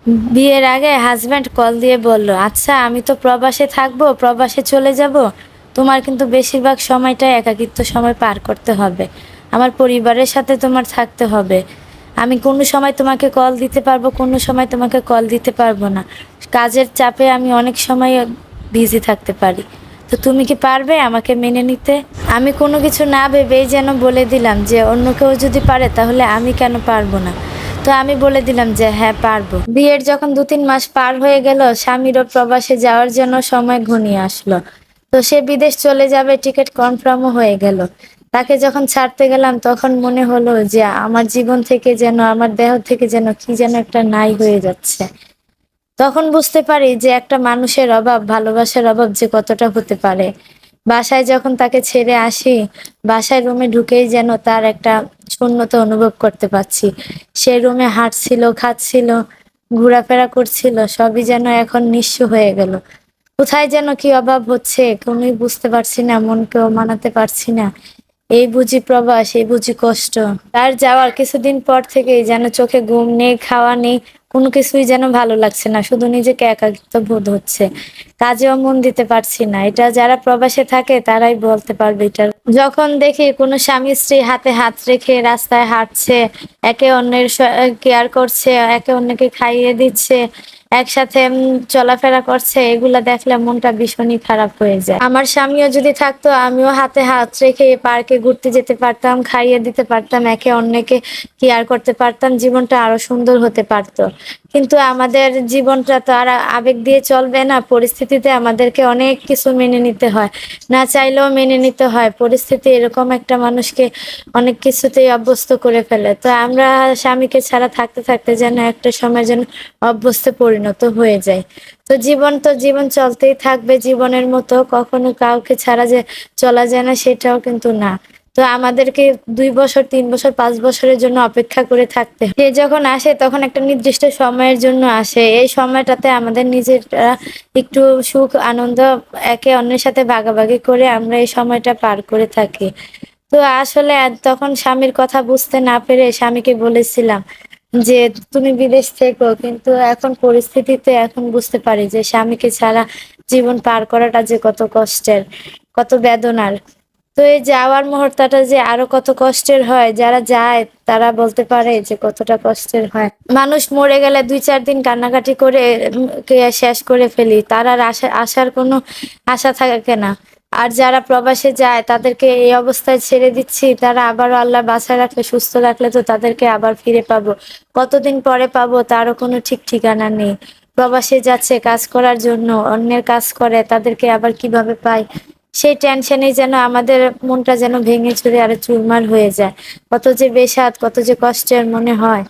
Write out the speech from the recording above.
বিয়ের আগে husband call দিয়ে বলল, আচ্ছা আমি তো প্রবাসে থাকবো, প্রবাসে চলে যাব, তোমার কিন্তু বেশিরভাগ সময়টা একাকিত্ব সময় পার করতে হবে, আমার পরিবারের সাথে তোমার থাকতে হবে। আমি কোনো সময় তোমাকে কল দিতে পারবো, কোনো সময় তোমাকে কল দিতে পারবো না, কাজের চাপে আমি অনেক সময় বিজি থাকতে পারি। তো তুমি কি পারবে আমাকে মেনে নিতে? আমি কোনো কিছু না ভেবেই যেন বলে দিলাম যে অন্য কেউ যদি পারে তাহলে আমি কেন পারবো না। তো আমি বলে দিলাম যে হ্যাঁ পারবো। বিয়ের যখন 2-3 মাস পার হয়ে গেল, স্বামীরও প্রবাসে যাওয়ার জন্য সময় ঘনিয়ে আসলো। তো সে বিদেশ চলে যাবে, টিকিট কনফার্মও হয়ে গেল। তাকে যখন ছাড়তে গেলাম তখন মনে হলো যে আমার জীবন থেকে যেন, আমার দেহ থেকে যেন কি যেন একটা নাই হয়ে যাচ্ছে। তখন বুঝতে পারি যে একটা মানুষের অভাব, ভালোবাসার অভাব যে কতটা হতে পারে। বাসায় যখন তাকে ছেড়ে আসি, বাসায় রুমে ঢুকেই যেন তার একটা শূন্যতা অনুভব করতে পারছি। সে রুমে হাঁটছিল, খাচ্ছিল, ঘোরাফেরা করছিল, সবই যেন এখন নিঃস্ব হয়ে গেল। কোথায় যেন কি অভাব হচ্ছে কোনোই বুঝতে পারছি না, মনকেও মানাতে পারছি না। এই বুঝি প্রবাস, এই বুঝি কষ্ট। তার যাওয়ার কিছুদিন পর থেকেই যেন চোখে ঘুম নেই, খাওয়া নেই, কোনো কিছুই যেন ভালো লাগছে না, শুধু নিজেকে একাকিত্ব বোধ হচ্ছে। কাজেও মন দিতে পারছি না। এটা যারা প্রবাসে থাকে তারাই বলতে পারবে এটা। যখন দেখি কোনো স্বামী স্ত্রী হাতে হাত রেখে রাস্তায় হাঁটছে, একে অন্যের কেয়ার করছে, একে অন্যকে খাইয়ে দিচ্ছে, একসাথে চলাফেরা করছে, এগুলা দেখলে মনটা ভীষণই খারাপ হয়ে যায়। আমার স্বামীও যদি থাকতো, আমিও হাতে হাত রেখে পার্কে ঘুরতে যেতে পারতাম, খাইয়ে দিতে পারতাম, একে অন্যকে কেয়ার করতে পারতাম, জীবনটা আরো সুন্দর হতে পারতো। কিন্তু আমাদের জীবনটা তো আর আবেগ দিয়ে চলবে না, পরিস্থিতিতে আমাদেরকে অনেক কিছু মেনে নিতে হয়, না চাইলেও মেনে নিতে হয়। পরিস্থিতি এরকম একটা মানুষকে অনেক কিছুতেই অভ্যস্ত করে ফেলে। তো আমরা স্বামীকে ছাড়া থাকতে থাকতে যেন একটা সময় যেন অভ্যস্তে পরিণত হয়ে যায়। তো জীবন তো জীবন চলতেই থাকবে জীবনের মতো, কখনো কাউকে ছাড়া যে চলা যায় না সেটাও কিন্তু না। তো আমাদেরকে 2 বছর, 3 বছর, 5 বছরের জন্য অপেক্ষা করে থাকতে হয়। সে যখন আসে তখন একটা নির্দিষ্ট সময়ের জন্য আসে। এই সময়টাতে আমাদের নিজেরা একটু সুখ আনন্দ একে অন্যের সাথে ভাগাভাগি করে আমরা এই সময়টা পার করে থাকি। তো আসলে তখন স্বামীর কথা বুঝতে না পেরে স্বামীকে বলেছিলাম যে তুমি বিদেশ থেকো, কিন্তু এখন পরিস্থিতিতে এখন বুঝতে পারি যে স্বামীকে ছাড়া জীবন পার করাটা যে কত কষ্টের, কত বেদনার। তো এই যাওয়ার মুহূর্তটা যে আরো কত কষ্টের হয়, যারা যায় তারা বলতে পারে যে কতটা কষ্টের হয়। মানুষ মরে গেলে 2-4 দিন কান্নাকাটি করে কে শেষ করে ফেলি, তার আর আসার কোনো আশা থাকে না। আর যারা প্রবাসে যায় তাদেরকে এই অবস্থায় ছেড়ে দিচ্ছি, তারা আবারও আল্লাহ বাঁচায় রাখলে, সুস্থ রাখলে তো তাদেরকে আবার ফিরে পাবো। কতদিন পরে পাবো তারও কোনো ঠিক ঠিকানা নেই। প্রবাসে যাচ্ছে কাজ করার জন্য, অন্যের কাজ করে, তাদেরকে আবার কিভাবে পাই সেই টেনশনেই যেন আমাদের মনটা যেন ভেঙে চুরে আরো চুরমার হয়ে যায়। কত যে বেসাদ, কত যে কষ্টের মনে হয়।